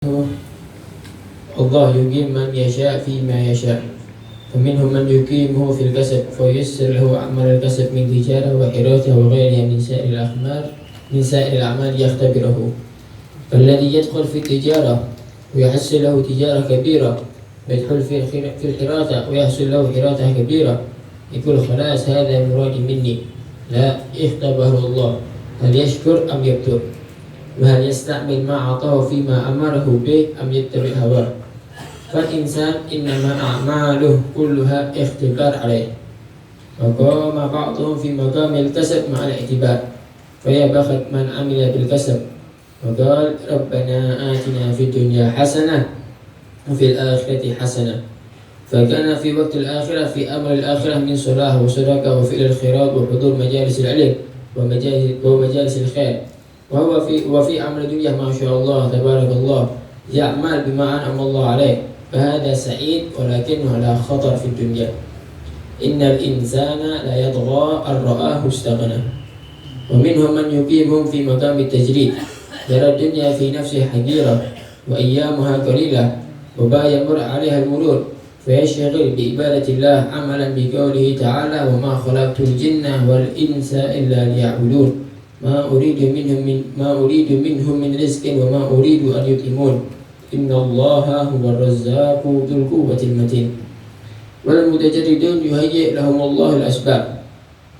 الله يقيم من يشاء فيما يشاء فمنهم من يقيمه في الكسب فييسر له أعمال الكسب من تجارة وحراثة وغيرها من سائر الأعمال يختبره. فالذي يدخل في التجارة ويحصل له تجارة كبيرة ويدخل في الحراثة ويحصل له حراثة كبيرة يقول خلاص هذا مرادي مني. لا، اختبره الله هل يشكر أم يكفر، وهل يستعمل ما أعطاه فيما أمره به أم يتبع هواه. فالإنسان إنما أعماله كلها اختبار عليه. وقام بعضهم في مقام الكسب مع الاعتبار فيا بخت من عمل بالكسب وقال ربنا آتنا في الدنيا حسنة وفي الآخرة حسنة، فكان في وقت الآخرة في أمر الآخرة من صلاة وصدقة وفعل الخيرات وحضور مجالس العلم ومجالس الخير، وفي أمر الدنيا ما شاء الله تبارك الله يعمل بما أنعم الله عليه، فهذا سعيد ولكنه على خطر في الدنيا. إن الإنسان لا يطغى أن رآه استغنى. ومنهم من يقيمهم في مقام التجريد يرى الدنيا في نفسه حقيرة وأيامها قليلة وما يمر عليها المرور فيشتغل بعبادة الله عملا بقوله تعالى وما خلقت الجن والإنس إلا ليعبدون ما أريد منهم من رزق وما أريد أن يطعمون إن الله هو الرزاق ذو القوة المتين. والمتجردون يهيئ لهم الله الأسباب،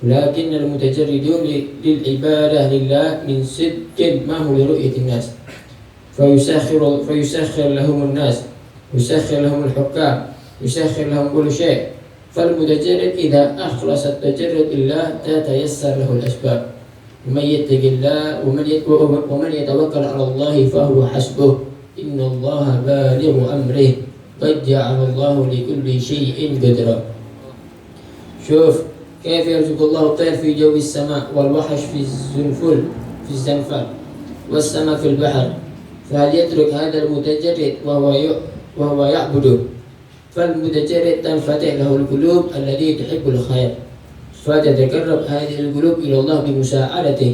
ولكن المتجردون للعبادة لله من صدق ما هو لرؤية الناس فيسخر لهم الناس، يسخر لهم الحكام، يسخر لهم كل شيء. فالمتجرد إذا أخلص التجرد لله تتيسر له الأسباب. ومن يتق الله ومن يتوكل على الله فهو حسبه إن الله بالغ أمره قد جعل الله لكل شيء قدرا. شوف كيف يرزق الله الطير في جو السماء والوحش في الزنفل والسمك في البحر، فهل يترك هذا المتجرد وهو يعبده؟ فالمتجرد تنفتح له القلوب التي تحب الخير فتتقرب هذه القلوب إلى الله بمساعدته،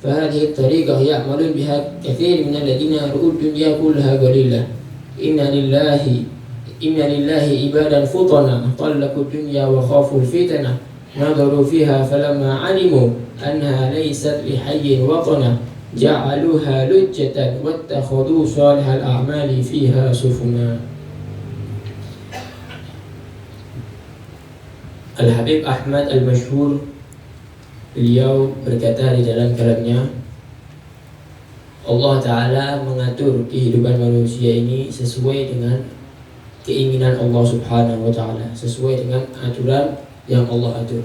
فهذه الطريقة يعملون بها كثير من الذين رأوا الدنيا كلها قليلة. إن لله عبادا فطنا طلقوا الدنيا وخافوا الفتنة نظروا فيها فلما علموا أنها ليست لحي وطنا جعلوها لجة واتخذوا صالح الأعمال فيها سفنا. Al-Habib Ahmad Al-Masyhur beliau berkata di dalam kalamnya, Allah Ta'ala mengatur kehidupan manusia ini sesuai dengan keinginan Allah Subhanahu Wa Ta'ala, sesuai dengan aturan yang Allah atur.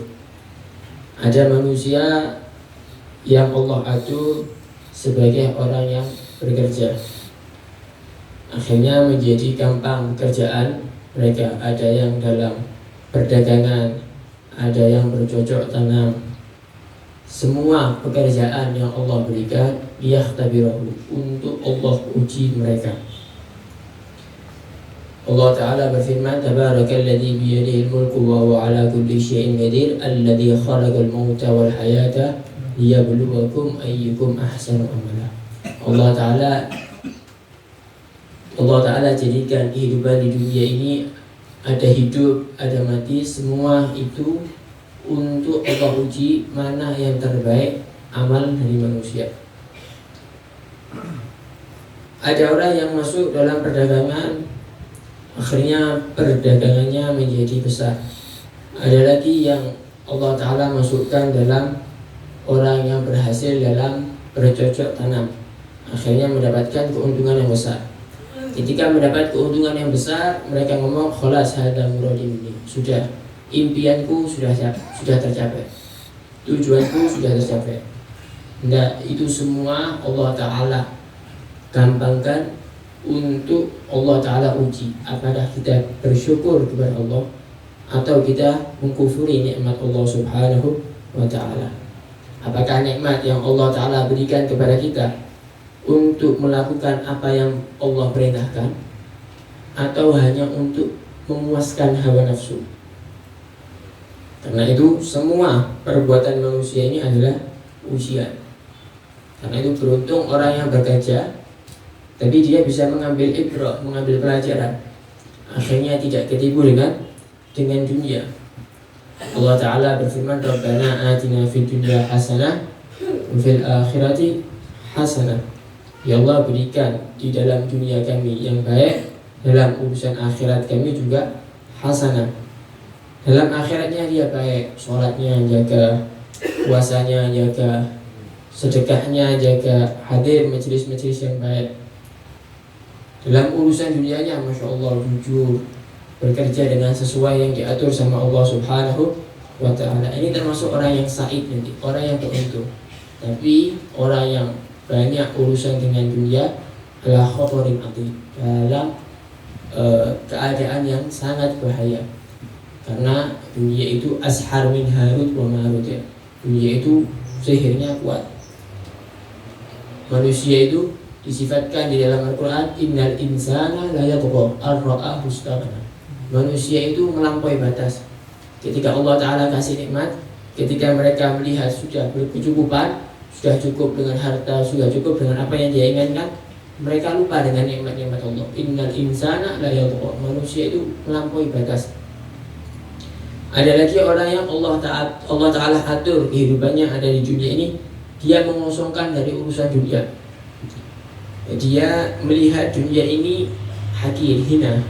Ada manusia yang Allah atur sebagai orang yang bekerja, akhirnya menjadi gampang pekerjaan mereka. Ada yang dalam perdagangan, ada yang bercocok tanam. Semua pekerjaan yang Allah berikan liyahtabirahu, untuk Allah uji mereka. Allah Ta'ala berfirman Tabarakalladzi biyadihil mulku wa huwa ala kulli syai'in qadir alladzi khalaqal mauta wal hayata liyabluwakum ayyukum ahsanu amala. Allah Ta'ala jadikan kehidupan di dunia ini ada hidup, ada mati, semua itu untuk Allah uji mana yang terbaik amal dari manusia. Ada orang yang masuk dalam perdagangan, akhirnya perdagangannya menjadi besar. Ada lagi yang Allah Ta'ala masukkan dalam orang yang berhasil dalam bercocok tanam, akhirnya mendapatkan keuntungan yang besar. Ketika mendapat keuntungan yang besar, mereka ngomong khalas hada muradi minni, sudah impianku sudah tercapai, tujuanku sudah tercapai. Nah, itu semua Allah Ta'ala gampangkan untuk Allah Ta'ala uji apakah kita bersyukur kepada Allah atau kita mengkufuri nikmat Allah Subhanahu Wa Ta'ala. Apakah nikmat yang Allah Ta'ala berikan kepada kita untuk melakukan apa yang Allah perintahkan, atau hanya untuk memuaskan hawa nafsu. Karena itu semua perbuatan manusia ini adalah ujian. Karena itu beruntung orang yang bekerja tapi dia bisa mengambil ibrah, mengambil pelajaran, akhirnya tidak ketipu dengan dunia. Allah Ta'ala berfirman, Rabbana atina fid dunya hasanah wa fil akhirati hasanah. Ya Allah, berikan di dalam dunia kami yang baik, dalam urusan akhirat kami juga hasanah. Dalam akhiratnya dia baik, sholatnya jaga, puasanya jaga, sedekahnya jaga, hadir majelis-majelis yang baik. Dalam urusan dunianya, Masya Allah, jujur, bekerja dengan sesuai yang diatur sama Allah Subhanahu wa Ta'ala. Ini termasuk orang yang sa'id nanti, orang yang beruntung. Tapi orang yang banyak urusan dengan dunia adalah khotorin ati, dalam keadaan yang sangat bahaya. Karena dunia itu ashar min Harut wa Marut ya. Dunia itu sihirnya kuat. Manusia itu disifatkan di dalam Al-Quran, innal insana la yatgha ar-ra'ahu istaghna. Manusia itu melampaui batas. Ketika Allah Ta'ala kasih nikmat, ketika mereka melihat sudah berkecukupan, sudah cukup dengan harta, sudah cukup dengan apa yang dia inginkan, mereka lupa dengan nikmat-nikmat Allah. Innal insana la yatgha. Manusia itu melampaui batas. Ada lagi orang yang Allah Ta'ala atur kehidupannya ada di dunia ini, dia mengosongkan dari urusan dunia. Dia melihat dunia ini hakir, hina.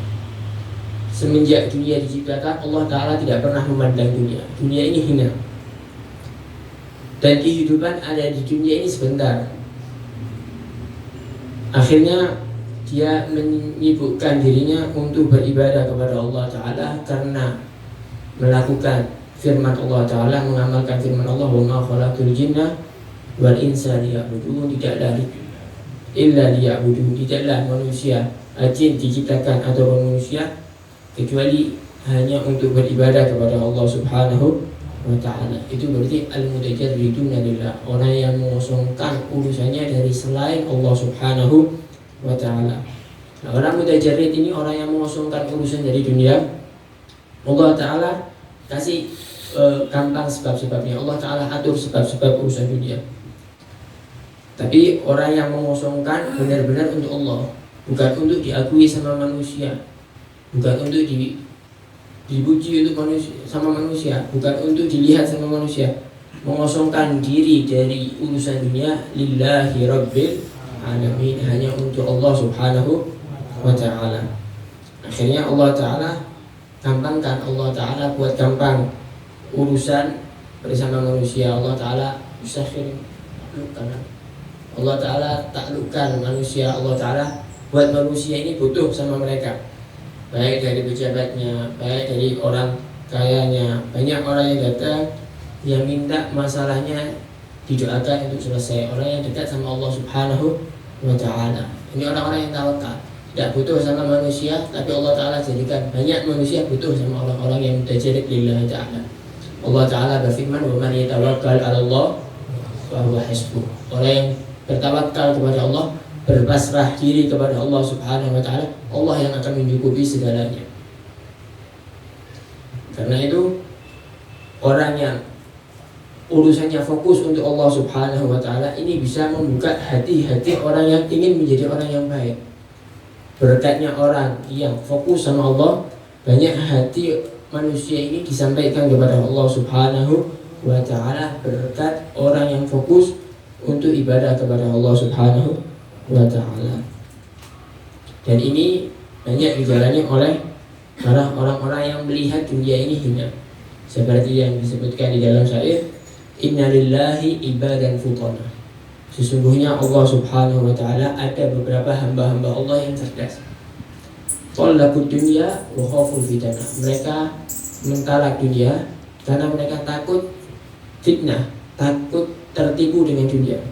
Semenjak dunia diciptakan, Allah Ta'ala tidak pernah memandang dunia. Dunia ini hina. Dan kehidupan ada di dunia ini sebentar. Akhirnya dia menyibukkan dirinya untuk beribadah kepada Allah Ta'ala karena melakukan firman Allah Ta'ala, mengamalkan firman Allah, wa ma khalaqtul jinna wal insa liya'budun. Tidaklah illa liya'budun, tidaklah manusia, jin diciptakan atau manusia kecuali hanya untuk beribadah kepada Allah Subhanahu wa Ta'ala. Itu berarti al-mutajarriduna lillah, orang yang mengosongkan urusannya dari selain Allah Subhanahu wa Ta'ala. Nah, orang mutajarrid ini orang yang mengosongkan urusan dari dunia. Allah Ta'ala kasih gampang sebab-sebabnya, Allah Ta'ala atur sebab-sebab urusan dunia. Tapi orang yang mengosongkan benar-benar untuk Allah, bukan untuk diakui sama manusia, bukan untuk dipuji untuk manusia, sama manusia, bukan untuk dilihat sama manusia, mengosongkan diri dari urusan dunia, lillahi rabbil alamin, hanya untuk Allah Subhanahu wa Ta'ala. Akhirnya Allah Ta'ala gampangkan, Allah Ta'ala buat gampang urusan bersama manusia. Allah Ta'ala usakhir, Allah Ta'ala taklukkan manusia. Allah Ta'ala buat manusia ini butuh sama mereka, baik dari pejabatnya, baik dari orang kayanya. Banyak orang yang datang yang minta masalahnya didoakan untuk selesai. Orang yang dekat sama Allah Subhanahu wa Ta'ala, ini orang-orang yang tawakal, tidak butuh sama manusia, tapi Allah Ta'ala jadikan banyak manusia butuh sama orang-orang yang mutajarrid lillahi ta'ala. Allah Ta'ala berfirman, wa man yatawakkal 'ala Allah fa huwa hasbuh. Orang yang bertawakal kepada Allah, berpasrah diri kepada Allah Subhanahu wa Ta'ala, Allah yang akan mencukupi segalanya. Karena itu orang yang urusannya fokus untuk Allah Subhanahu wa Ta'ala ini bisa membuka hati-hati orang yang ingin menjadi orang yang baik. Berkatnya orang yang fokus sama Allah, banyak hati manusia ini disampaikan kepada Allah Subhanahu wa Ta'ala berkat orang yang fokus untuk ibadah kepada Allah Subhanahu wa Ta'ala. Dan ini banyak dijalani oleh para orang-orang yang melihat dunia ini hina, seperti yang disebutkan di dalam syair, inna lillahi ibadan futana. Sesungguhnya Allah Subhanahu wa Ta'ala ada beberapa hamba-hamba Allah yang cerdas. Talaqud dunya wa khaful fitnah. Mereka mentalak dunia karena mereka takut fitnah, takut tertipu dengan dunia.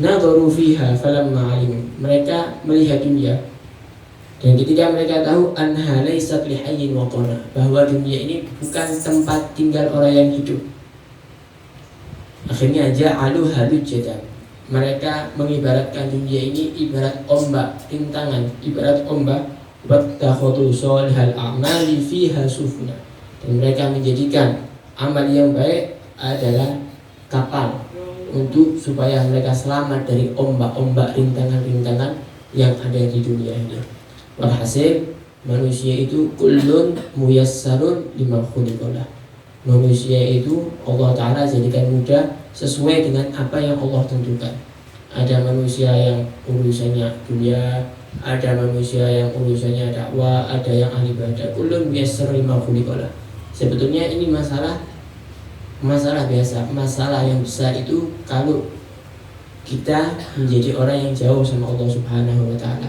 Nadharu fiha falamma alimu. Mereka melihat dunia, dan ketika mereka tahu anha laysat lihayyin watana, bahwa dunia ini bukan tempat tinggal orang yang hidup, akhirnya ja'alu halujjatan. Mereka mengibaratkan dunia ini ibarat ombak, rintangan, ibarat ombak. Wattakhadhu shalihal a'mali fiha sufuna. Dan mereka menjadikan amal yang baik adalah kapal untuk supaya mereka selamat dari ombak-ombak, rintangan-rintangan yang ada di dunia ini. Walhasil manusia itu kullun muyassarun lima khuliqalah. Manusia itu Allah Ta'ala jadikan mudah sesuai dengan apa yang Allah tentukan. Ada manusia yang urusannya dunia, ada manusia yang urusannya dakwah, ada yang ahli ibadah. Kullun muyassar lima khuliqalah. Sebetulnya ini masalah biasa. Masalah yang besar itu kalau kita menjadi orang yang jauh sama Allah Subhanahu wa Ta'ala.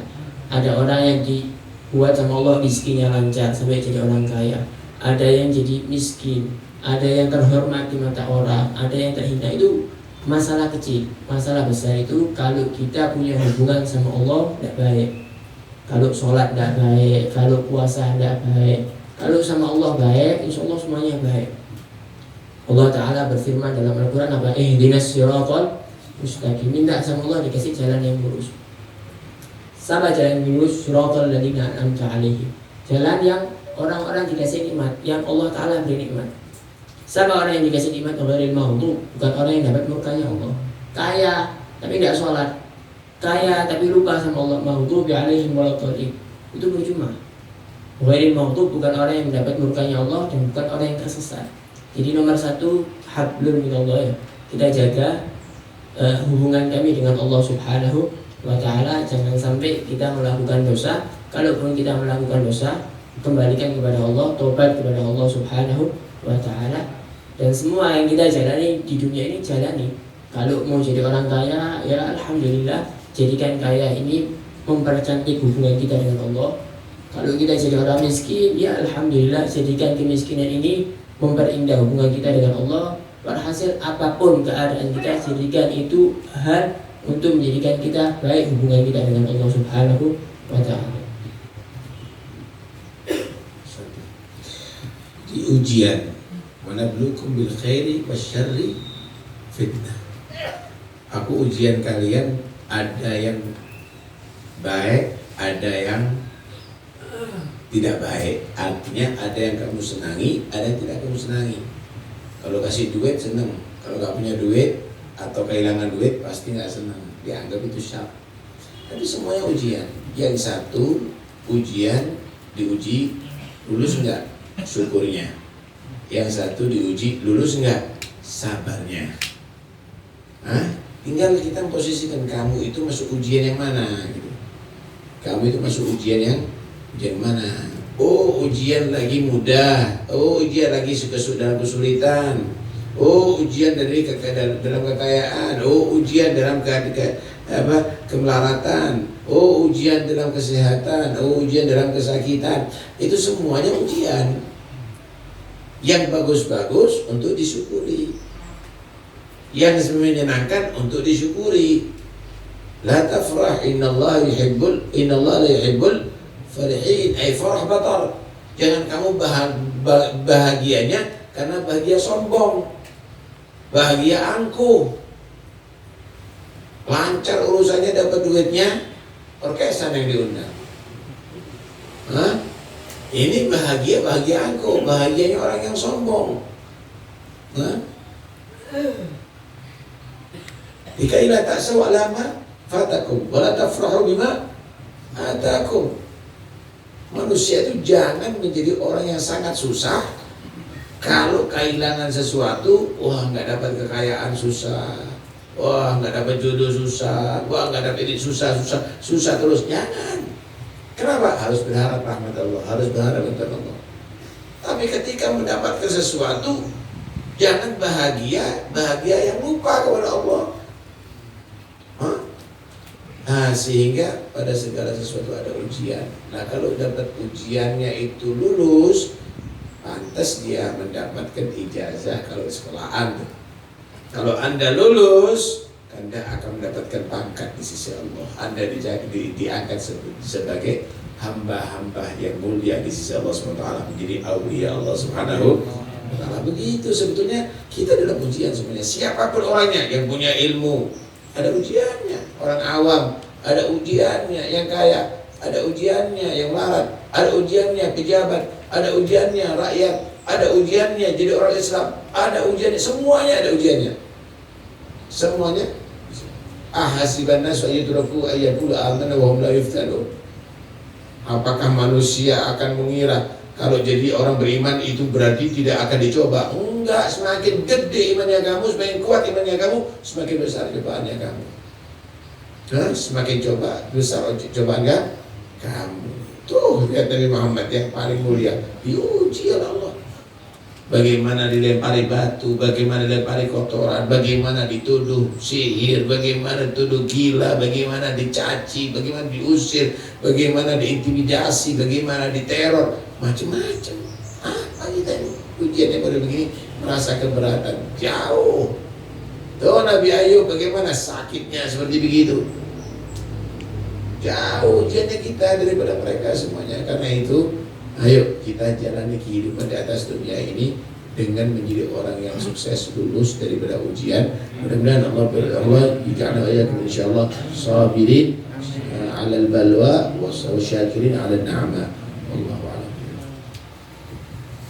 Ada orang yang dibuat sama Allah rizkinya lancar sampai jadi orang kaya. Ada yang jadi miskin, ada yang terhormat di mata orang, ada yang terhina. Itu masalah kecil. Masalah besar itu kalau kita punya hubungan sama Allah tidak baik. Kalau sholat tidak baik, kalau puasa tidak baik. Kalau sama Allah baik, insya Allah semuanya baik. Allah Ta'ala berfirman dalam Al-Quran apa? Ihdinas siratal mustaqim. Minta sama Allah dikasih jalan yang lurus. Sama jalan yang lurus, siratal ladzina an'amta 'alaihim. Jalan yang orang-orang dikasih nikmat, yang Allah Ta'ala beri nikmat. Sama orang yang dikasih nikmat ghairil maghdub, bukan orang yang dapat murkanya Allah. Kaya tapi tidak sholat, kaya tapi lupa sama Allah, maghdubi 'alaihim waladdallin. Itu percuma. Ghairil maghdub bukan orang yang mendapat murkanya Allah dan bukan orang yang tersesat. Jadi nomor satu, hablum minallah ya. Kita jaga hubungan kami dengan Allah Subhanahu wa Ta'ala. Jangan sampai kita melakukan dosa. Kalaupun kita melakukan dosa, kembalikan kepada Allah, tobat kepada Allah Subhanahu wa Ta'ala. Dan semua yang kita jalani di dunia ini jalani. Kalau mau jadi orang kaya, ya alhamdulillah, jadikan kaya ini mempercantik hubungan kita dengan Allah. Kalau kita jadi orang miskin, ya alhamdulillah, jadikan kemiskinan ini memperindah hubungan kita dengan Allah. Walhasil apapun keadaan kita, jadikan itu hal untuk menjadikan kita baik hubungan kita dengan Allah Subhanahu wa Ta'ala. Di ujian, wanabluukum bil khairi wasyarri fitnah. Aku ujian kalian, ada yang baik, ada yang tidak baik. Artinya ada yang kamu senangi, ada yang tidak kamu senangi. Kalau kasih duit senang, kalau gak punya duit atau kehilangan duit pasti gak senang. Dianggap itu syar. Tapi semuanya ujian. Yang satu ujian diuji lulus enggak syukurnya. Yang satu diuji lulus enggak sabarnya. Tinggal kita posisikan kamu itu masuk ujian yang mana gitu. Kamu itu masuk ujian yang mana? Oh, ujian lagi mudah. Oh, ujian lagi dalam kesulitan. Oh, ujian dalam kekayaan. Oh, ujian dalam kemelaratan. Oh, ujian dalam kesehatan. Oh, ujian dalam kesakitan. Itu semuanya ujian. Yang bagus-bagus untuk disyukuri. Yang menyenangkan untuk disyukuri. La tafrah, innallaha la yuhibbul farihin, ay farah batar. Jangan kamu bahagianya karena bahagia sombong, bahagia angkuh, lancar urusannya, dapat duitnya, orkesan yang diundang. Ini bahagia angkuh, bahagianya orang yang sombong. Dikailah tak sawalama fatakum, wala tafrahu bima atakum. Manusia itu jangan menjadi orang yang sangat susah. Kalau kehilangan sesuatu, wah nggak dapat kekayaan susah, wah nggak dapat jodoh susah, wah nggak dapat ini susah terus. Jangan. Kenapa? Harus berharap rahmat Allah, harus berharap kepada Allah. Tapi ketika mendapatkan sesuatu, jangan bahagia yang lupa kepada Allah. Sehingga pada segala sesuatu ada ujian. Nah, kalau dapat ujiannya itu lulus, pantas dia mendapatkan ijazah kalau sekolahan. Kalau Anda lulus, Anda akan mendapatkan pangkat di sisi Allah. Anda diangkat sebagai hamba-hamba yang mulia di sisi Allah SWT, menjadi aulia Allah Subhanahu wa Ta'ala. Begitu sebetulnya kita dalam ujian semuanya. Siapapun orangnya yang punya ilmu, ada ujiannya. Orang awam ada ujiannya, yang kaya ada ujiannya, yang melarat ada ujiannya, pejabat ada ujiannya, rakyat ada ujiannya, jadi orang Islam ada ujiannya, semuanya ada ujiannya. Semuanya. ahasiban nas ayyutraku ayyaqulu amanna wa hum la yuftanun. Apakah manusia akan mengira kalau jadi orang beriman itu berarti tidak akan dicoba? Enggak, semakin gede imannya kamu, semakin kuat imannya kamu, semakin besar cobaannya kamu. Nah, semakin coba besar cobaan kan? Kamu. Tuh lihat Nabi Muhammad yang paling mulia diuji oleh Allah. Bagaimana dilempari batu, bagaimana dilempari kotoran, bagaimana dituduh sihir, bagaimana dituduh gila, bagaimana dicaci, bagaimana diusir, bagaimana diintimidasi, bagaimana diteror, macam-macam. Apa kita ini? Ujiannya pada begini, merasa keberatan, jauh. Tuh Nabi Ayub bagaimana sakitnya seperti begitu. Jauh ujiannya kita daripada mereka semuanya. Karena itu, ayo kita jalani kehidupan di atas dunia ini dengan menjadi orang yang sukses, lulus daripada ujian. Mudah-mudahan Allah ij'alna wa iyyakum insyaallah sabirin 'alal balwa wa syakirin 'alan ni'ama. Wallahu a'lam.